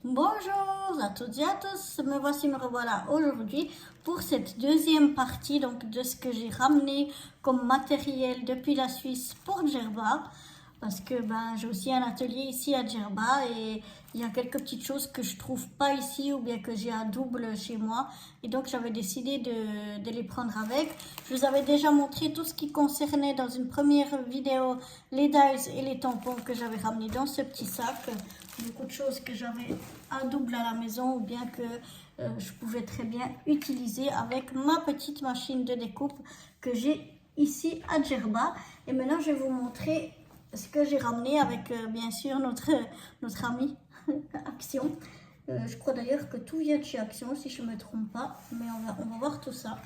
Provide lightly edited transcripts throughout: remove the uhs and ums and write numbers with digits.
Bonjour à toutes et à tous, me revoilà aujourd'hui pour cette deuxième partie donc, de ce que j'ai ramené comme matériel depuis la Suisse pour Djerba. Parce que j'ai aussi un atelier ici à Djerba et il y a quelques petites choses que je trouve pas ici ou bien que j'ai à double chez moi. Et donc j'avais décidé de les prendre avec. Je vous avais déjà montré tout ce qui concernait dans une première vidéo les dies et les tampons que j'avais ramenés dans ce petit sac. Beaucoup de choses que j'avais à double à la maison ou bien que je pouvais très bien utiliser avec ma petite machine de découpe que j'ai ici à Djerba. Et maintenant je vais vous montrer ce que j'ai ramené avec bien sûr notre ami Action. Je crois d'ailleurs que tout vient de chez Action si je ne me trompe pas, mais on va voir tout ça.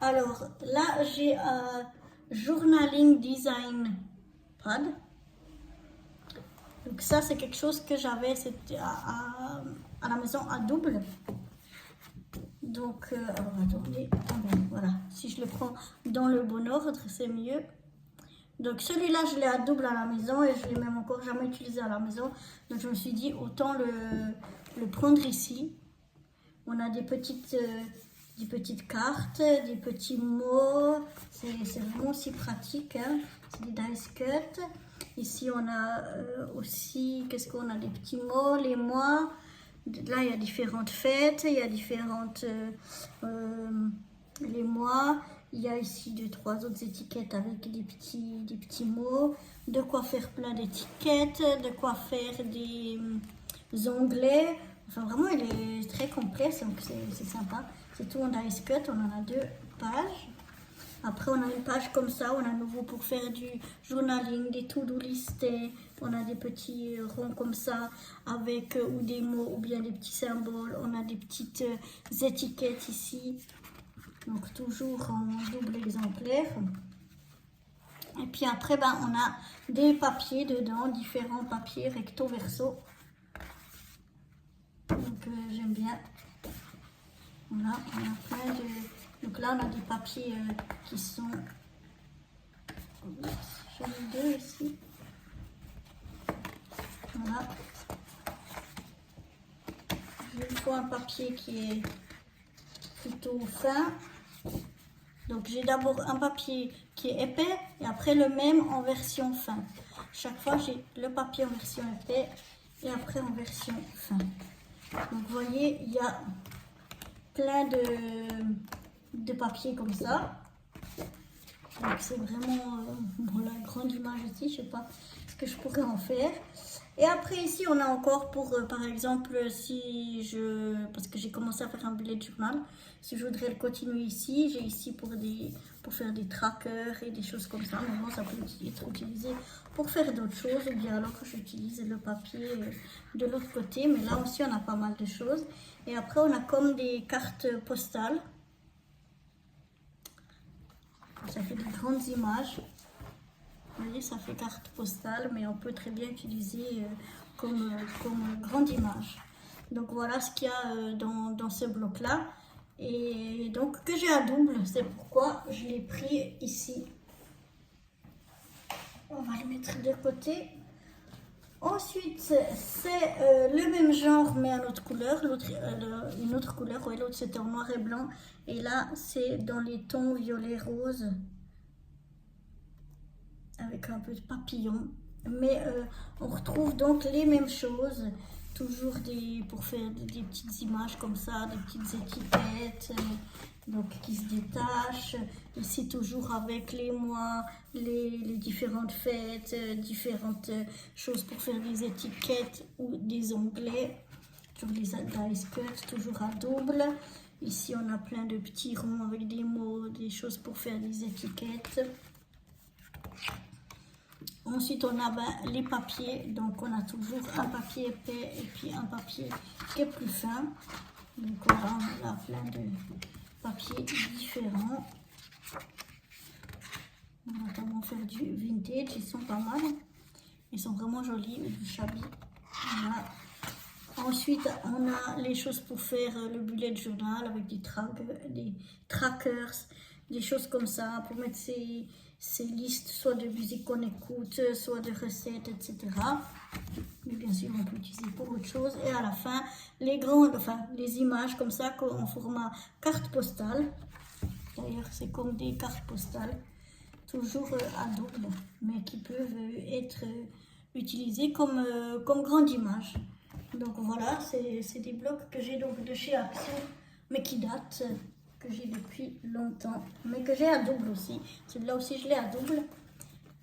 Alors là j'ai un Journaling Design Pad. Donc ça c'est quelque chose que j'avais à la maison à double. Donc alors attendez, voilà, si je le prends dans le bon ordre c'est mieux. Donc celui-là je l'ai à double à la maison et je l'ai même encore jamais utilisé à la maison. Donc je me suis dit autant le prendre ici. On a des petites cartes, des petits mots. C'est vraiment aussi pratique. Hein. C'est des dice cut. Ici on a aussi, qu'est-ce qu'on a, des petits mots, les mois. Là il y a différentes fêtes, il y a différentes les mois. Il y a ici 2-3 autres étiquettes avec des petits mots. De quoi faire plein d'étiquettes, de quoi faire des onglets. Enfin vraiment il est très complet, donc c'est sympa. C'est tout en dice cut, on en a 2 pages. Après on a une page comme ça, on a à nouveau pour faire du journaling, des to-do list. On a des petits ronds comme ça avec ou des mots ou bien des petits symboles. On a des petites étiquettes ici. Donc toujours en double exemplaire. Et puis après on a des papiers dedans, différents papiers recto verso. Donc j'aime bien. Voilà, on a plein de... Donc là on a des papiers qui sont... J'en ai 2 ici. Voilà. Il faut un papier qui est plutôt fin. Donc j'ai d'abord un papier qui est épais et après le même en version fin. Chaque fois j'ai le papier en version épais et après en version fin. Donc vous voyez, il y a plein de papiers comme ça. Donc c'est vraiment la grande image ici, je sais pas ce que je pourrais en faire. Et après ici on a encore pour par exemple parce que j'ai commencé à faire un bullet journal, si je voudrais le continuer ici, j'ai ici pour faire des trackers et des choses comme ça. Maintenant ça peut être utilisé pour faire d'autres choses ou bien alors que j'utilise le papier de l'autre côté, mais là aussi on a pas mal de choses. Et après on a comme des cartes postales. Ça fait de grandes images. Vous voyez, ça fait carte postale, mais on peut très bien utiliser comme grande image. Donc voilà ce qu'il y a dans ce bloc-là. Et donc que j'ai à double, c'est pourquoi je l'ai pris ici. On va le mettre de côté. Ensuite, c'est le même genre, mais en autre couleur. Une autre couleur, ouais, l'autre c'était en noir et blanc. Et là, c'est dans les tons violet-rose. Avec un peu de papillon, mais on retrouve donc les mêmes choses, toujours pour faire des petites images comme ça, des petites étiquettes donc qui se détachent. Ici toujours avec les mois, les différentes fêtes, différentes choses pour faire des étiquettes ou des onglets. Toujours les dice cut, toujours à double. Ici on a plein de petits ronds avec des mots, des choses pour faire des étiquettes. Ensuite, on a les papiers. Donc, on a toujours un papier épais et puis un papier qui est plus fin. Donc, voilà, on a plein de papiers différents. On va notamment faire du vintage. Ils sont pas mal. Ils sont vraiment jolis. Ou du shabby. Voilà. Ensuite, on a les choses pour faire le bullet journal avec des trackers, des choses comme ça, pour mettre ces listes, soit de musique qu'on écoute, soit de recettes, etc. Mais bien sûr, on peut utiliser pour autre chose. Et à la fin, les images comme ça, en format carte postale. D'ailleurs, c'est comme des cartes postales, toujours à double, mais qui peuvent être utilisées comme grande image. Donc voilà, c'est des blocs que j'ai donc de chez Action, mais qui datent, que j'ai depuis longtemps, mais que j'ai à double aussi. Celui-là aussi, je l'ai à double.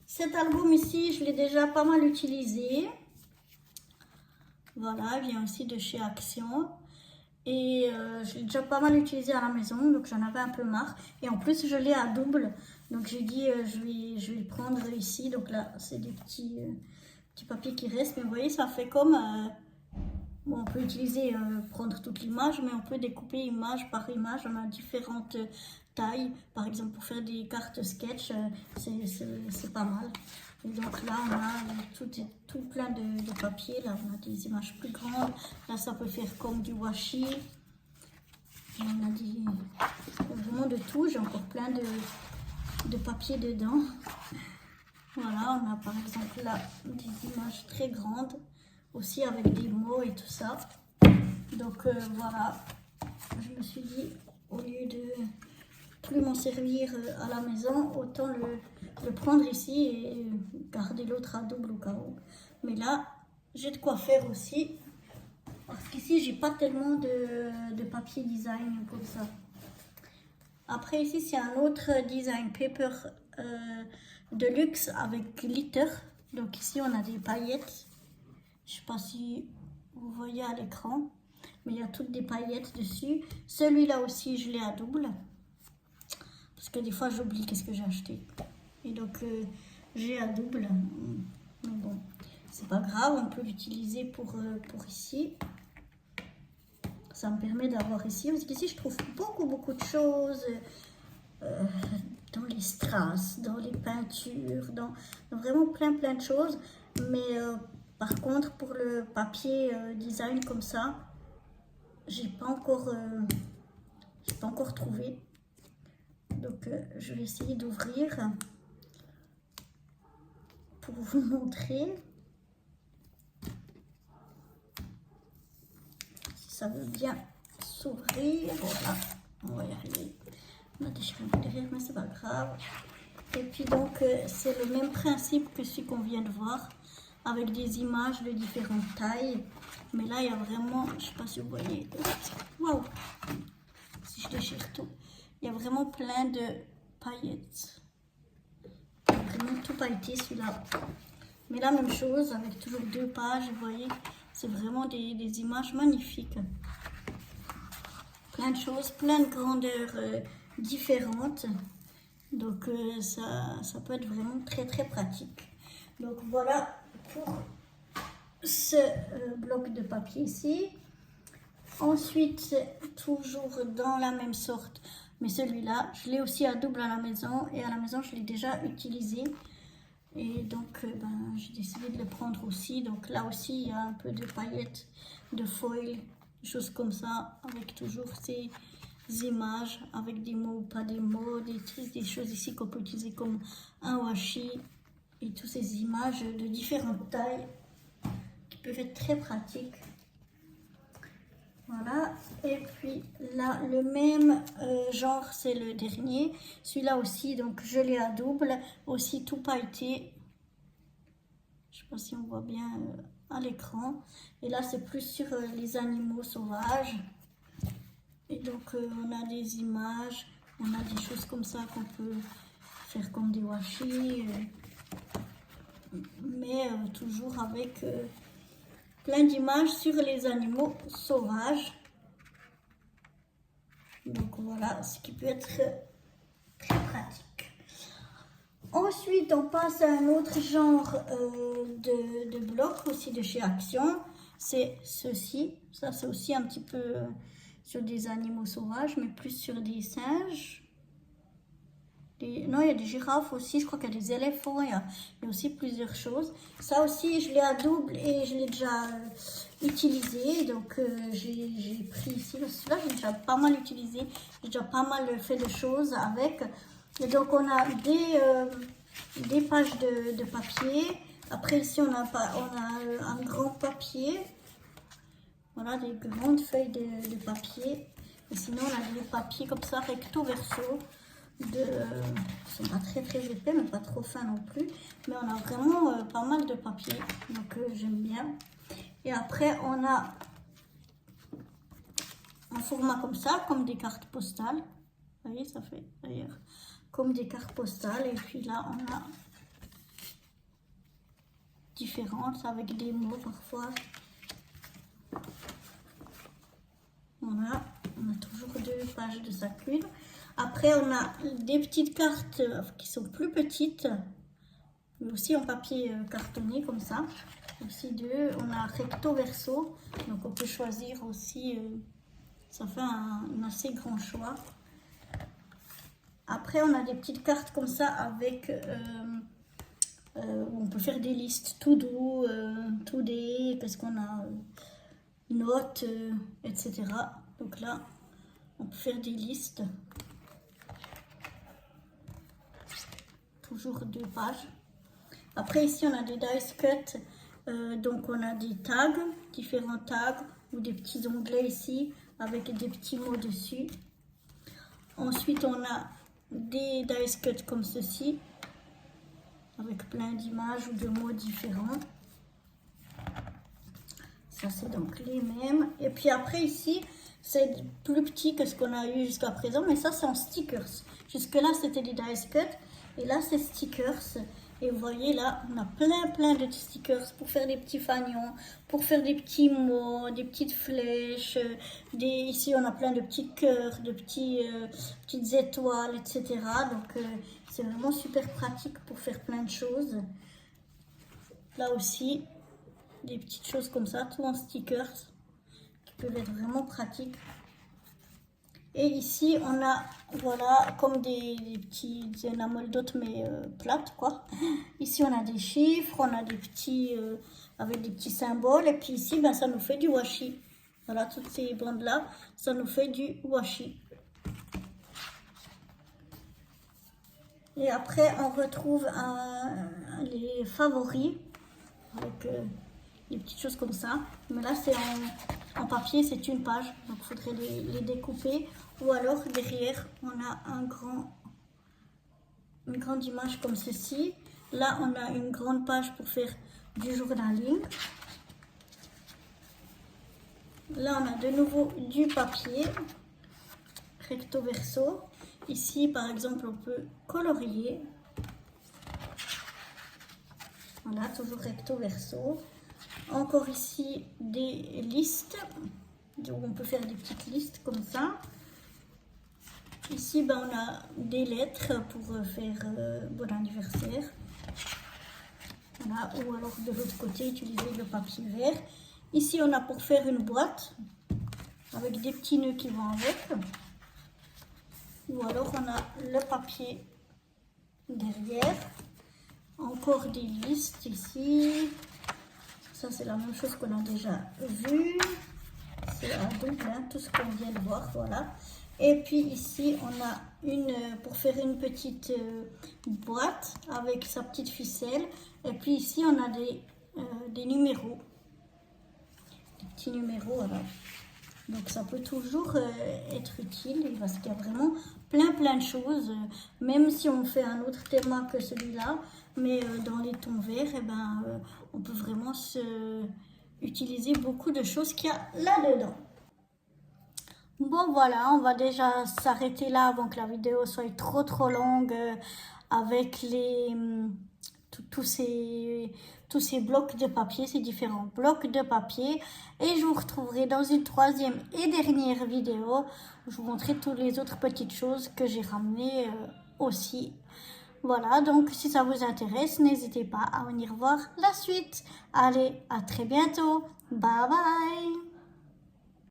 Cet album ici, je l'ai déjà pas mal utilisé. Voilà, il vient aussi de chez Action. Et je l'ai déjà pas mal utilisé à la maison, donc j'en avais un peu marre. Et en plus, je l'ai à double. Donc j'ai dit, je vais prendre ici. Donc là, c'est des petits papiers qui restent. Mais vous voyez, ça fait comme... bon, on peut utiliser, prendre toute l'image, mais on peut découper image par image. On a différentes tailles. Par exemple, pour faire des cartes sketch, c'est pas mal. Et donc là, on a tout plein de papier. Là, on a des images plus grandes. Là, ça peut faire comme du washi. On a vraiment de tout. J'ai encore plein de papier dedans. Voilà, on a par exemple là des images très grandes. Aussi avec des mots et tout ça. Donc voilà, je me suis dit, au lieu de plus m'en servir à la maison, autant le prendre ici et garder l'autre à double au cas où. Mais là, j'ai de quoi faire aussi. Parce qu'ici, j'ai pas tellement de papier design comme ça. Après, ici, c'est un autre design paper de luxe avec glitter. Donc ici, on a des paillettes. Je sais pas si vous voyez à l'écran, mais il y a toutes des paillettes dessus. Celui-là aussi, je l'ai à double. Parce que des fois, j'oublie qu'est-ce que j'ai acheté. Et donc, j'ai à double. Mais bon, c'est pas grave, on peut l'utiliser pour ici. Ça me permet d'avoir ici, parce qu'ici, je trouve beaucoup de choses dans les strass, dans les peintures, dans vraiment plein de choses. Mais par contre, pour le papier design comme ça, j'ai pas encore trouvé. Donc, je vais essayer d'ouvrir pour vous montrer. Si ça veut bien s'ouvrir. Voilà, on va y arriver. On a déchiré derrière, mais c'est pas grave. Et puis donc, c'est le même principe que celui qu'on vient de voir, avec des images de différentes tailles. Mais là, il y a vraiment, je sais pas si vous voyez, waouh, si je déchire tout, il y a vraiment plein de paillettes. Vraiment tout pailleté celui-là. Mais la même chose, avec toujours 2 pages, vous voyez, c'est vraiment des images magnifiques. Plein de choses, plein de grandeurs différentes. Donc ça peut être vraiment très pratique. Donc voilà pour ce bloc de papier ici. Ensuite, toujours dans la même sorte, mais celui-là, je l'ai aussi à double à la maison. Et à la maison, je l'ai déjà utilisé. Et donc, j'ai décidé de le prendre aussi. Donc là aussi, il y a un peu de paillettes, de foil, des choses comme ça, avec toujours ces images, avec des mots ou pas des mots, des choses ici qu'on peut utiliser comme un washi. Et toutes ces images de différentes tailles qui peuvent être très pratiques. Voilà, et puis là, le même genre, c'est le dernier. Celui-là aussi, donc je l'ai à double, aussi tout pailleté. Je ne sais pas si on voit bien à l'écran. Et là, c'est plus sur les animaux sauvages. Et donc, on a des images, on a des choses comme ça qu'on peut faire comme des washi. Mais toujours avec... plein d'images sur les animaux sauvages. Donc voilà, ce qui peut être très pratique. Ensuite, on passe à un autre genre de bloc aussi de chez Action. C'est ceci. Ça, c'est aussi un petit peu sur des animaux sauvages, mais plus sur des singes. Non, il y a des girafes aussi, je crois qu'il y a des éléphants, il y a aussi plusieurs choses. Ça aussi, je l'ai à double et je l'ai déjà utiliser. Donc j'ai pris ici, parce que celui-là j'ai déjà pas mal utilisé, j'ai déjà pas mal fait de choses avec. Et donc on a des pages de papier. Après ici on a un grand papier. Voilà, des grandes feuilles de papier. Et sinon on a des papiers comme ça recto verso. Ils sont pas très épais mais pas trop fins non plus. Mais on a vraiment pas mal de papier. Donc j'aime bien. Et après on a un format comme ça, comme des cartes postales. Vous voyez, ça fait d'ailleurs comme des cartes postales. Et puis là on a différentes avec des mots parfois. Voilà, on a toujours 2 pages de chacune. Après, on a des petites cartes qui sont plus petites, mais aussi en papier cartonné comme ça. Aussi 2. On a recto verso, donc on peut choisir aussi. Ça fait un assez grand choix. Après, on a des petites cartes comme ça avec. On peut faire des listes tout doux, tout des, parce qu'on a notes, etc. Donc là, on peut faire des listes. Toujours 2 pages. Après ici, on a des dice cut. Donc on a des tags, différents tags ou des petits onglets ici avec des petits mots dessus. Ensuite, on a des dice cut comme ceci, avec plein d'images ou de mots différents. Ça, c'est donc les mêmes. Et puis après, ici, c'est plus petit que ce qu'on a eu jusqu'à présent, mais ça, c'est en stickers. Jusque-là, c'était des dice cut. Et là, c'est stickers. Et vous voyez, là, on a plein de stickers pour faire des petits fanions, pour faire des petits mots, des petites flèches. Ici, on a plein de petits cœurs, de petites étoiles, etc. Donc, c'est vraiment super pratique pour faire plein de choses. Là aussi, des petites choses comme ça, tout en stickers, qui peuvent être vraiment pratiques. Et ici, on a, voilà, comme des petits énamols d'autres, mais plates, quoi. Ici, on a des chiffres, on a des petits, avec des petits symboles. Et puis ici, ben, ça nous fait du washi. Voilà, toutes ces bandes-là, ça nous fait du washi. Et après, on retrouve les favoris, avec des petites choses comme ça. Mais là, c'est en papier, c'est une page, donc il faudrait les découper. Ou alors derrière, on a une grande image comme ceci. Là, on a une grande page pour faire du journaling. Là, on a de nouveau du papier, recto verso. Ici, par exemple, on peut colorier. Voilà, toujours recto verso. Encore ici, des listes. Donc, on peut faire des petites listes comme ça. Ici, ben, on a des lettres pour faire bon anniversaire. Voilà, ou alors de l'autre côté, utiliser le papier vert. Ici, on a pour faire une boîte avec des petits nœuds qui vont avec. Ou alors, on a le papier derrière. Encore des listes ici. Ça, c'est la même chose qu'on a déjà vu. C'est à double, hein, tout ce qu'on vient de voir, voilà. Et puis ici, on a pour faire une petite boîte avec sa petite ficelle. Et puis ici, on a des numéros. Des petits numéros, voilà. Donc ça peut toujours être utile parce qu'il y a vraiment plein de choses. Même si on fait un autre thème que celui-là, mais dans les tons verts, eh ben, on peut vraiment utiliser beaucoup de choses qu'il y a là-dedans. Bon voilà, on va déjà s'arrêter là avant que la vidéo soit trop longue avec tous ces blocs de papier, ces différents blocs de papier. Et je vous retrouverai dans une 3e et dernière vidéo où je vous montrerai toutes les autres petites choses que j'ai ramenées aussi. Voilà, donc si ça vous intéresse, n'hésitez pas à venir voir la suite. Allez, à très bientôt. Bye bye.